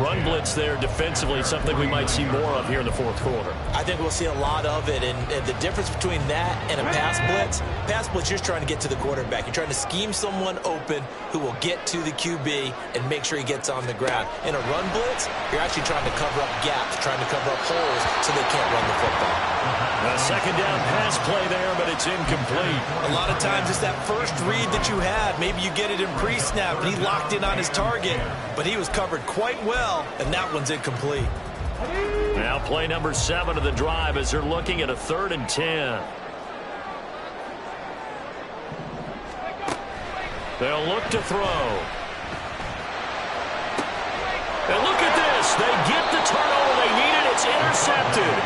Run blitz there defensively, something we might see more of here in the 4th quarter. I think we'll see a lot of it, and the difference between that and a pass blitz, you're trying to get to the quarterback. You're trying to scheme someone open who will get to the QB and make sure he gets on the ground. In a run blitz, you're actually trying to cover up gaps, trying to cover up holes so they can't run the football. A 2nd down pass play there, but it's incomplete. A lot of times it's that first read that you had. Maybe you get it in pre-snap, and he locked in on his target, but he was covered quite well, and that one's incomplete. Now play number 7 of the drive as they're looking at a 3rd and 10. They'll look to throw. And look at this. They get the turnover they needed. It's intercepted.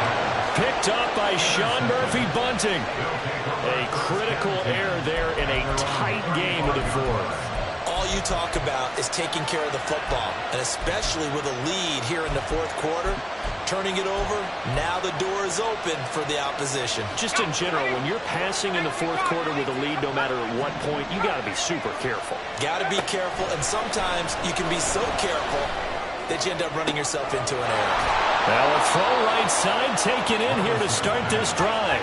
Picked up by Sean Murphy-Bunting. A critical error there in a tight game of the 4th. All you talk about is taking care of the football, and especially with a lead here in the 4th quarter, turning it over, now the door is open for the opposition. Just in general, when you're passing in the 4th quarter with a lead, no matter at what point, you got to be super careful. Got to be careful, and sometimes you can be so careful that you end up running yourself into an error. Well, a throw right side taken in here to start this drive.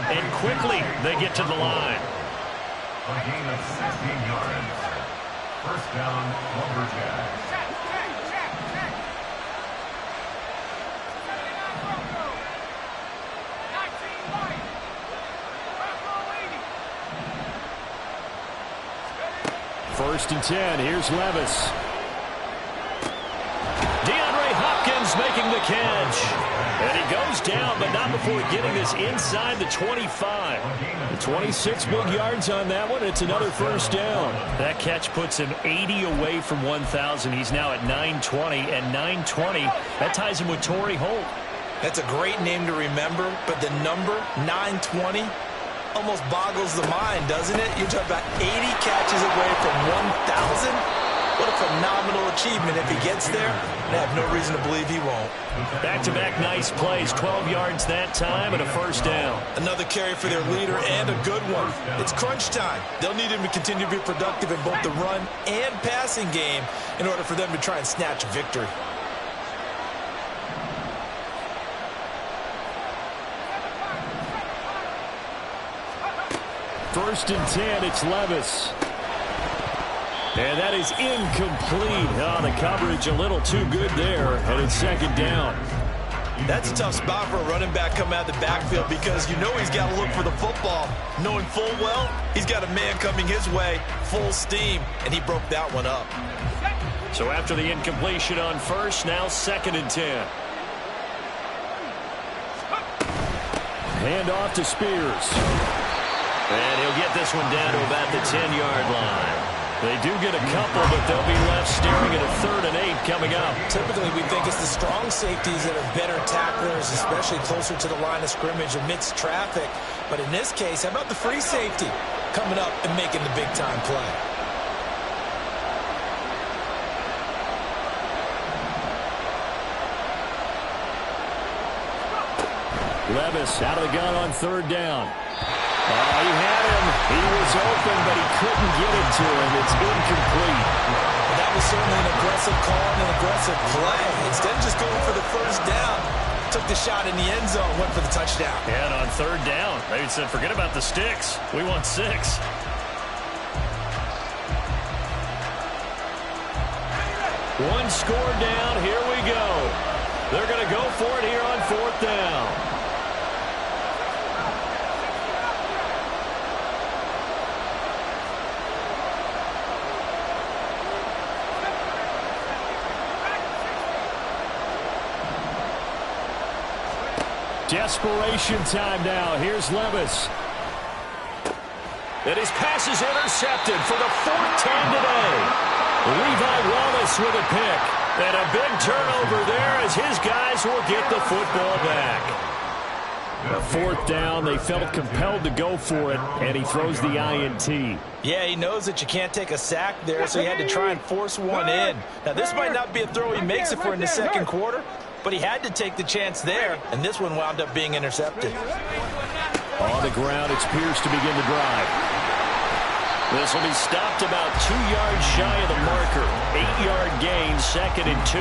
And quickly, they get to the line. A gain of 16 yards. 1st down, Lumberjacks. First and 10. Here's Levis. DeAndre Hopkins making the catch. And he goes down, but not before getting this inside the 25. The 26 big yards on that one. It's another first down. That catch puts him 80 away from 1,000. He's now at 920, and 920, that ties him with Torrey Holt. That's a great name to remember, but the number 920 almost boggles the mind, doesn't it? You're talking about 80 catches away from 1,000. What a phenomenal achievement. If he gets there, I have no reason to believe he won't. Back-to-back nice plays, 12 yards that time and a first down. Another carry for their leader and a good one. It's crunch time. They'll need him to continue to be productive in both the run and passing game in order for them to try and snatch a victory. First and 10, it's Levis. And that is incomplete. Oh, the coverage a little too good there, and it's second down. That's a tough spot for a running back coming out of the backfield because you know he's got to look for the football, knowing full well he's got a man coming his way, full steam, and he broke that one up. So after the incompletion on first, now second and 10. Hand off to Spears. And he'll get this one down to about the 10-yard line. They do get a couple, but they'll be left staring at a 3rd and 8 coming up. Typically, we think it's the strong safeties that are better tacklers, especially closer to the line of scrimmage amidst traffic. But in this case, how about the free safety coming up and making the big-time play? Levis out of the gun on 3rd down. He had him. He was open, but he couldn't get it to him. It's incomplete. Well, that was certainly an aggressive call and an aggressive play. Instead of just going for the first down, took the shot in the end zone, went for the touchdown. And on 3rd down, they said, forget about the sticks. We want 6. One score down. Here we go. They're going to go for it here on 4th down. Desperation time now. Here's Levis. And his pass is intercepted for the 4th time today. Levi Wallace with a pick. And a big turnover there as his guys will get the football back. The 4th down, they felt compelled to go for it, and he throws the INT. Yeah, he knows that you can't take a sack there, so he had to try and force one in. Now, this might not be a throw he makes if we're in the second quarter, but he had to take the chance there, and this one wound up being intercepted. On the ground, it's Pierce to begin the drive. This will be stopped about 2 yards shy of the marker. 8-yard gain, 2nd and 2.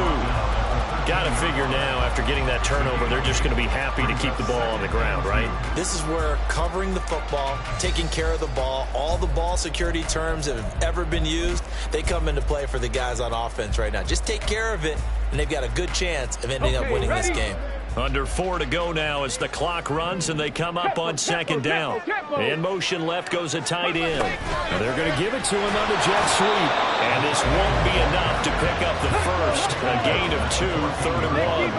Got to figure now, after getting that turnover, they're just going to be happy to keep the ball on the ground, right? This is where covering the football, taking care of the ball, all the ball security terms that have ever been used, they come into play for the guys on offense right now. Just take care of it, and they've got a good chance of ending up winning this game. Under 4 to go now as the clock runs and they come up on 2nd down. In motion left goes a tight end. And they're going to give it to him on the jet sweep. And this won't be enough to pick up the first. A gain of 2, 3rd and 1.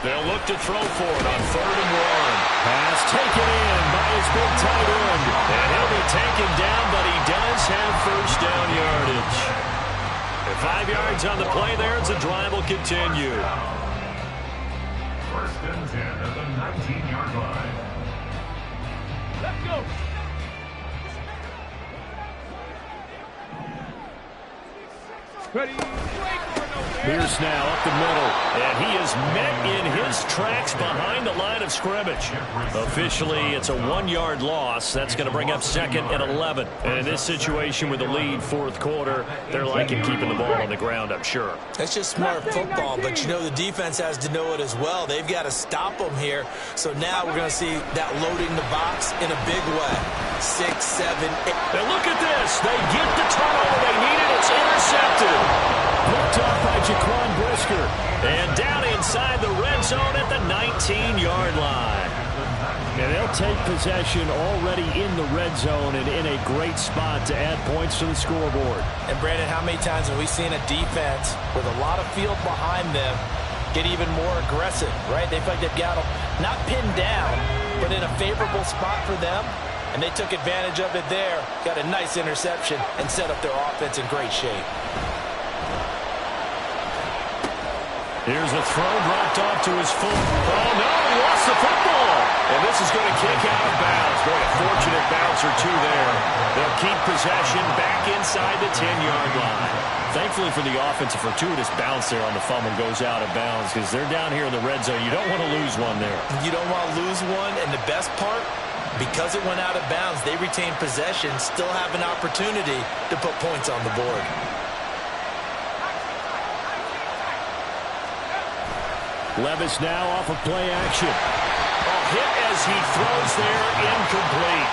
They'll look to throw for it on 3rd and 1. Pass taken in by his big tight end. And he'll be taken down, but he does have first down yardage. 5 yards on the play there as the drive will continue. 1st and 10 at the 19-yard line. Let's go. Ready. Pierce now up the middle, and he is met in his tracks behind the line of scrimmage. Officially, it's a 1-yard loss. That's going to bring up 2nd and 11. And in this situation with the lead, 4th quarter, they're liking keeping the ball on the ground, I'm sure. That's just smart football, but you know the defense has to know it as well. They've got to stop them here. So now we're going to see that loading the box in a big way. 6, 7, 8. And look at this. They get the turnover they needed. It's intercepted. Picked up by Jaquan Brisker. And down inside the red zone at the 19-yard line. And they'll take possession already in the red zone and in a great spot to add points to the scoreboard. And, Brandon, how many times have we seen a defense with a lot of field behind them get even more aggressive, right? They feel like they've got them not pinned down, but in a favorable spot for them, and they took advantage of it there, got a nice interception, and set up their offense in great shape. Here's a throw dropped off to his foot. Oh, no, he lost the football. And this is going to kick out of bounds. Boy, a fortunate bounce or two there. They'll keep possession back inside the 10-yard line. Thankfully for the offense, a fortuitous bounce there on the fumble goes out of bounds because they're down here in the red zone. You don't want to lose one there. You don't want to lose one, and the best part, because it went out of bounds, they retain possession, still have an opportunity to put points on the board. Levis now off of play action. Hit as he throws there, incomplete.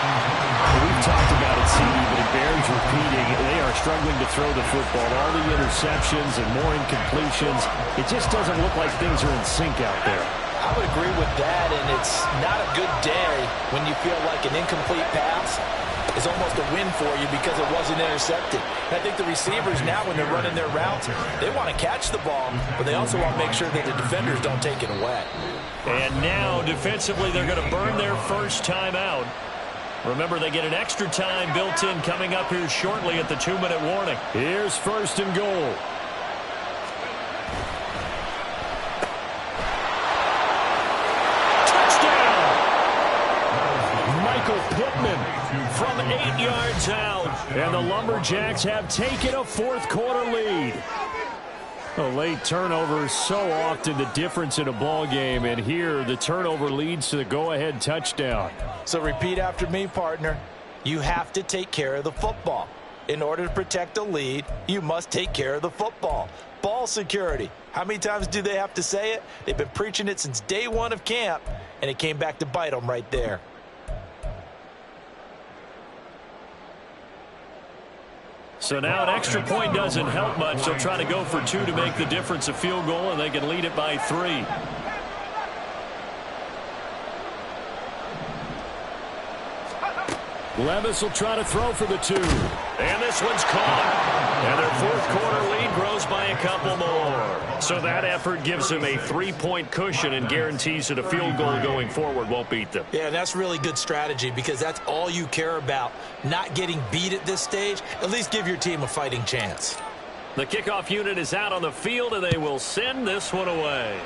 We've talked about it, CD, but it bears repeating. They are struggling to throw the football. All the interceptions and more incompletions. It just doesn't look like things are in sync out there. I would agree with that, and it's not a good day when you feel like an incomplete pass is almost a win for you because it wasn't intercepted. And I think the receivers now, when they're running their routes, they want to catch the ball, but they also want to make sure that the defenders don't take it away. And now, defensively, they're going to burn their first time out. Remember, they get an extra time built in coming up here shortly at the 2-minute warning. Here's first and goal. Touchdown! Michael Pittman from 8 yards out. And the Lumberjacks have taken a fourth-quarter lead. A late turnover is so often the difference in a ball game, and here the turnover leads to the go-ahead touchdown. So repeat after me, partner. You have to take care of the football. In order to protect a lead, you must take care of the football. Ball security. How many times do they have to say it? They've been preaching it since day one of camp, and it came back to bite them right there. So now an extra point doesn't help much. They'll try to go for 2 to make the difference a field goal, and they can lead it by 3. Levis will try to throw for the 2. And this one's caught. And their fourth-quarter lead grows by a couple more. So that effort gives them a 3-point cushion and guarantees that a field goal going forward won't beat them. Yeah, that's really good strategy because that's all you care about. Not getting beat at this stage. At least give your team a fighting chance. The kickoff unit is out on the field, and they will send this one away.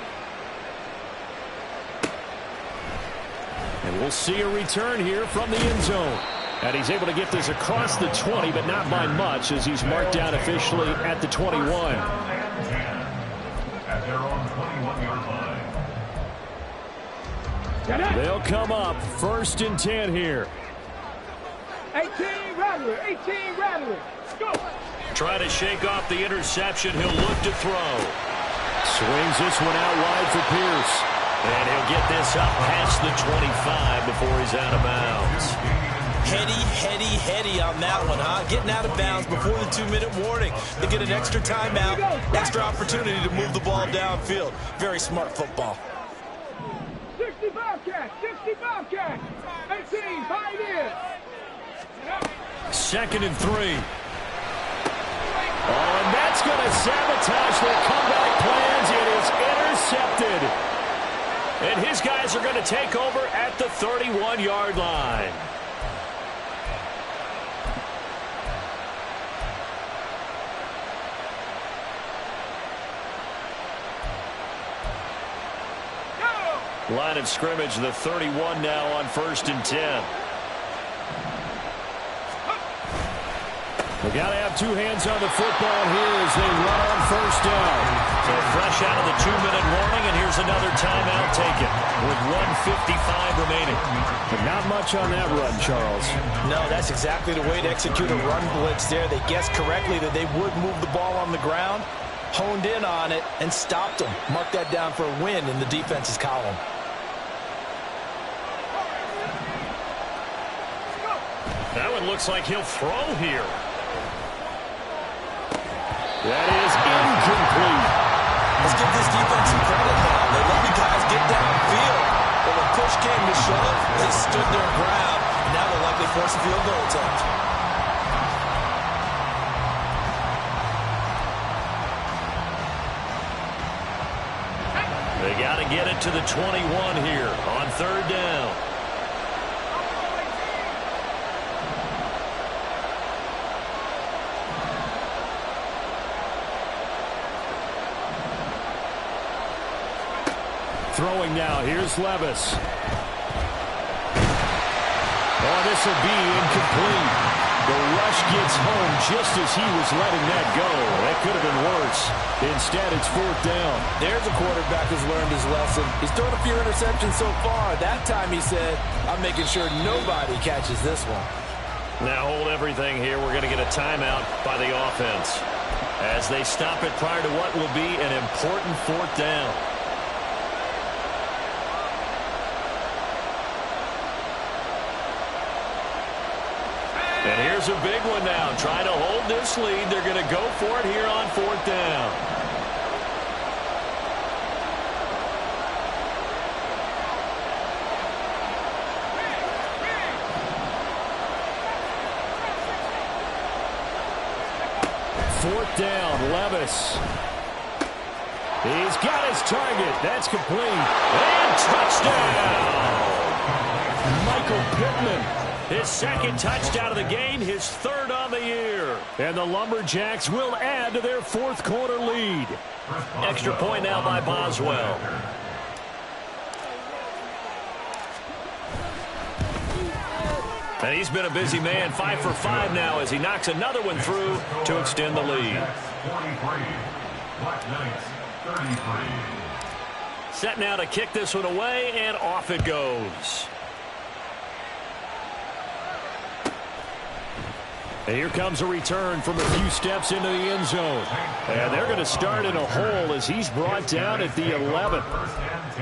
And we'll see a return here from the end zone. And he's able to get this across the 20, but not by much as he's marked down officially at the 21. At their own 21-yard line. They'll come up first and 10 here. 18 Rattler, 18 Rattler. Go. Try to shake off the interception. He'll look to throw. Swings this one out wide for Pierce. And he'll get this up past the 25 before he's out of bounds. Heady on that one, huh? Getting out of bounds before the 2-minute warning. They get an extra timeout, extra opportunity to move the ball downfield. Very smart football. 60 Bobcats, 60 Bobcats. 18, Pioneers. Second and 3. Oh, and that's going to sabotage their comeback plans. It is intercepted. And his guys are going to take over at the 31-yard line. Line of scrimmage, the 31 now on first and 10. They got to have 2 hands on the football here as they run on first down. So fresh out of the 2-minute warning, and here's another timeout taken with 1:55 remaining. But not much on that run, Charles. No, that's exactly the way to execute a run blitz there. They guessed correctly that they would move the ball on the ground, honed in on it, and stopped them. Mark that down for a win in the defense's column. That one looks like he'll throw here. That is incomplete. Let's give this defense some credit now. stood their ground, and now they'll likely force a field goal attempt. They got to get it to the 21 here on third down. Throwing now, here's Levis. Oh, this will be incomplete. The rush gets home just as he was letting that go. That could have been worse. Instead, it's fourth down. There's a quarterback who's learned his lesson. He's thrown a few interceptions so far. That time he said, I'm making sure nobody catches this one. Now hold everything here. We're going to get a timeout by the offense as they stop it prior to what will be an important fourth down. And here's a big one now. Trying to hold this lead. They're going to go for it here on fourth down. Fourth down, Levis. He's got his target. That's complete. And touchdown! Michael Pittman. His second touchdown of the game, his third on the year. And the Lumberjacks will add to their fourth quarter lead. Extra point now by Boswell. And he's been a busy man, 5 for 5 now as he knocks another one through to extend the lead. 43. Black Knights, 33. Set now to kick this one away, and off it goes. And here comes a return from a few steps into the end zone. And they're going to start in a hole as he's brought down at the 11.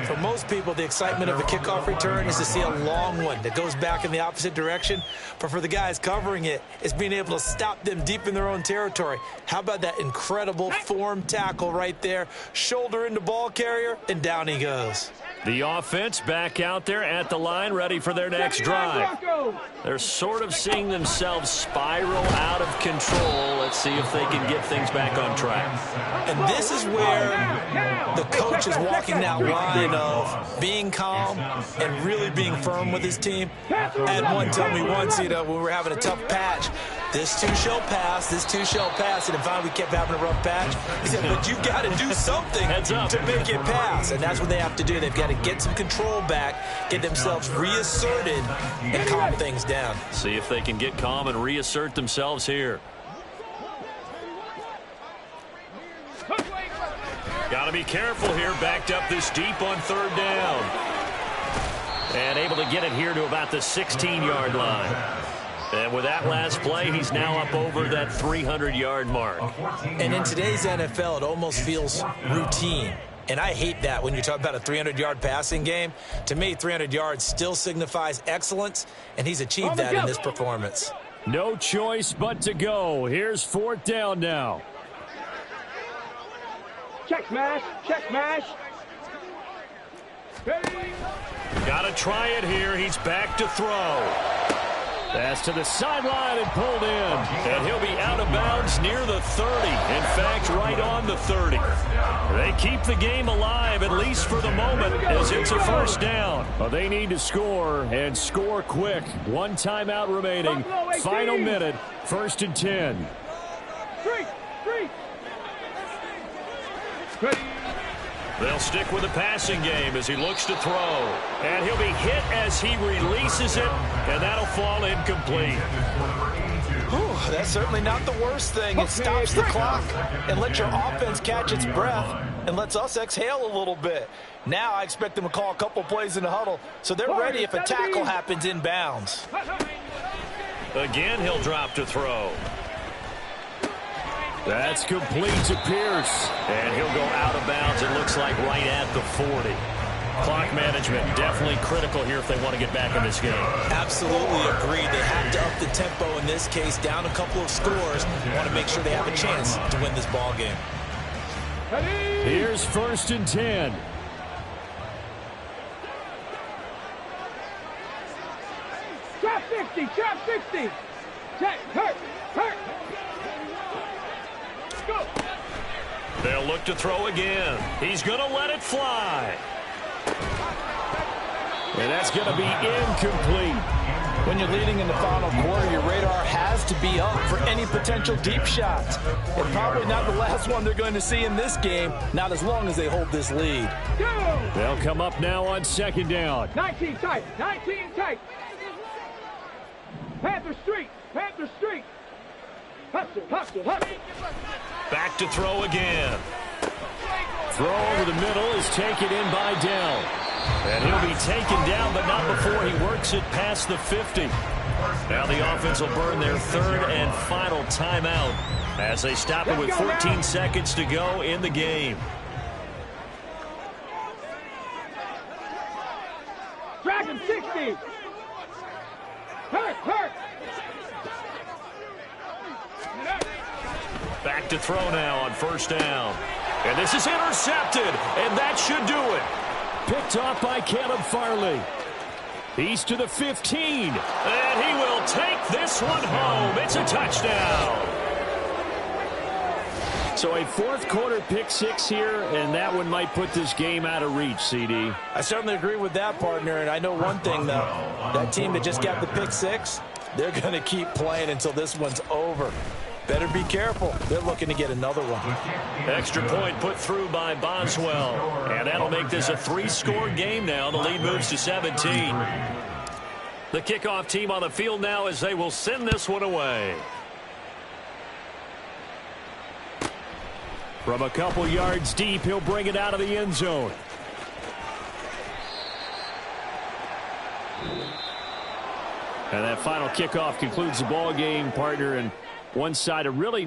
For most people, the excitement of a kickoff return is to see a long one that goes back in the opposite direction. But for the guys covering it, it's being able to stop them deep in their own territory. How about that incredible form tackle right there? Shoulder into ball carrier, and down he goes. The offense back out there at the line, ready for their next drive. They're sort of seeing themselves spiral out of control. Let's see if they can get things back on track. And this is where the coach is walking that line of being calm and really being firm with his team. I had one tell me once, when we were having a tough patch, this too shall pass, this too shall pass. And finally we kept having a rough patch. He said, but you've got to do something to make it pass. And that's what they have to do. They've got to get some control back, get themselves reasserted, and calm things down. See if they can get calm and reassert themselves here. Got to be careful here, backed up this deep on third down. And able to get it here to about the 16-yard line. And with that last play, he's now up over that 300-yard mark. And in today's NFL, it almost feels routine. And I hate that when you talk about a 300-yard passing game. To me, 300 yards still signifies excellence, and he's achieved that in this performance. No choice but to go. Here's fourth down now. Check smash, check smash. Got to try it here. He's back to throw. Pass to the sideline and pulled in. And he'll be out of bounds near the 30. In fact, right on the 30. They keep the game alive, at least for the moment, as it's a first down. Well, they need to score, and score quick. One timeout remaining. Final minute, 1st and 10. They'll stick with the passing game as he looks to throw. And he'll be hit as he releases it, and that'll fall incomplete. Whew, that's certainly not the worst thing. It stops the clock and lets your offense catch its breath and lets us exhale a little bit. Now I expect them to call a couple plays in the huddle, so they're ready if a tackle happens inbounds. Again, he'll drop to throw. That's complete to Pierce. And he'll go out of bounds, it looks like, right at the 40. Clock management definitely critical here if they want to get back in this game. Absolutely agreed. They have to up the tempo in this case, down a couple of scores. Want to make sure they have a chance to win this ball game. Here's 1st and 10. 60, trap 60. Check, hurt. Go. They'll look to throw again. He's going to let it fly. And that's going to be incomplete. When you're leading in the final quarter, your radar has to be up for any potential deep shots. And probably not the last one they're going to see in this game, not as long as they hold this lead. Go. They'll come up now on second down. 19 tight. Panther Street. Hustle. Back to throw again. Throw over the middle is taken in by Dell. And he'll be taken down, but not before he works it past the 50. Now the offense will burn their third and final timeout as they stop it with 14 seconds to go in the game. Dragon 60. Hurt. Back to throw now on first down. And this is intercepted, and that should do it. Picked off by Caleb Farley. He's to the 15. And he will take this one home. It's a touchdown. So a fourth quarter pick six here, and that one might put this game out of reach, CD. I certainly agree with that, partner. And I know one thing, though. That team that just got the pick six, they're going to keep playing until this one's over. Better be careful. They're looking to get another one. Extra point put through by Boswell. And that'll make this a three-score game now. The lead moves to 17. The kickoff team on the field now as they will send this one away. From a couple yards deep, he'll bring it out of the end zone. And that final kickoff concludes the ball game, partner, and one side of really